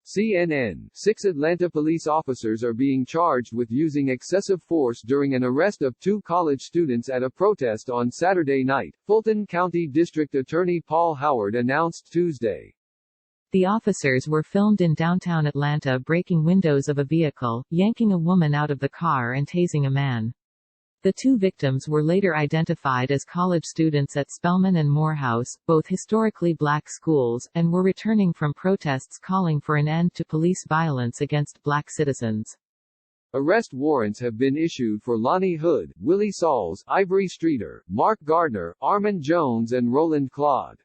CNN. 6 Atlanta police officers are being charged with using excessive force during an arrest of 2 college students at a protest on Saturday night, Fulton County District Attorney Paul Howard announced Tuesday. The officers were filmed in downtown Atlanta breaking windows of a vehicle, yanking a woman out of the car and tasing a man. The 2 victims were later identified as college students at Spelman and Morehouse, both historically black schools, and were returning from protests calling for an end to police violence against black citizens. Arrest warrants have been issued for Lonnie Hood, Willie Sauls, Ivory Streeter, Mark Gardner, Armand Jones and Roland Claude.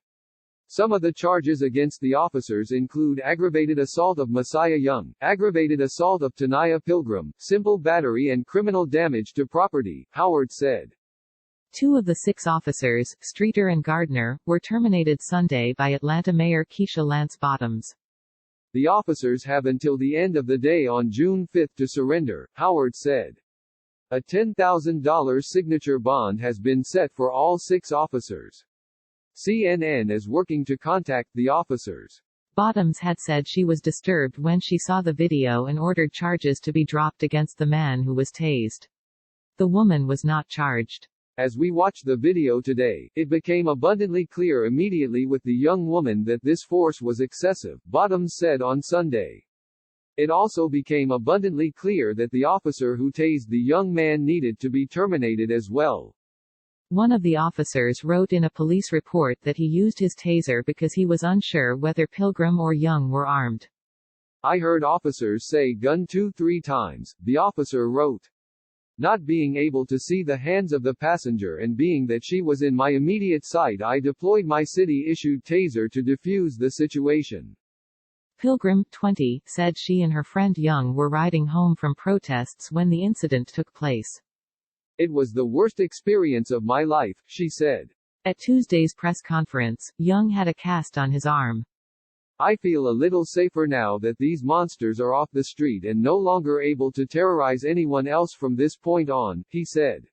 Some of the charges against the officers include aggravated assault of Messiah Young, aggravated assault of Tanaya Pilgrim, simple battery and criminal damage to property, Howard said. 2 of the 6 officers, Streeter and Gardner, were terminated Sunday by Atlanta Mayor Keisha Lance Bottoms. The officers have until the end of the day on June 5 to surrender, Howard said. A $10,000 signature bond has been set for all 6 officers. CNN is working to contact the officers. Bottoms had said she was disturbed when she saw the video and ordered charges to be dropped against the man who was tased. The woman was not charged. As we watched the video today, it became abundantly clear immediately with the young woman that this force was excessive, Bottoms said on Sunday. It also became abundantly clear that the officer who tased the young man needed to be terminated as well. One of the officers wrote in a police report that he used his taser because he was unsure whether Pilgrim or Young were armed. I heard officers say gun 2-3 times, the officer wrote. Not being able to see the hands of the passenger and being that she was in my immediate sight, I deployed my city-issued taser to defuse the situation. Pilgrim, 20, said she and her friend Young were riding home from protests when the incident took place. It was the worst experience of my life, she said. At Tuesday's press conference, Young had a cast on his arm. I feel a little safer now that these monsters are off the street and no longer able to terrorize anyone else from this point on, he said.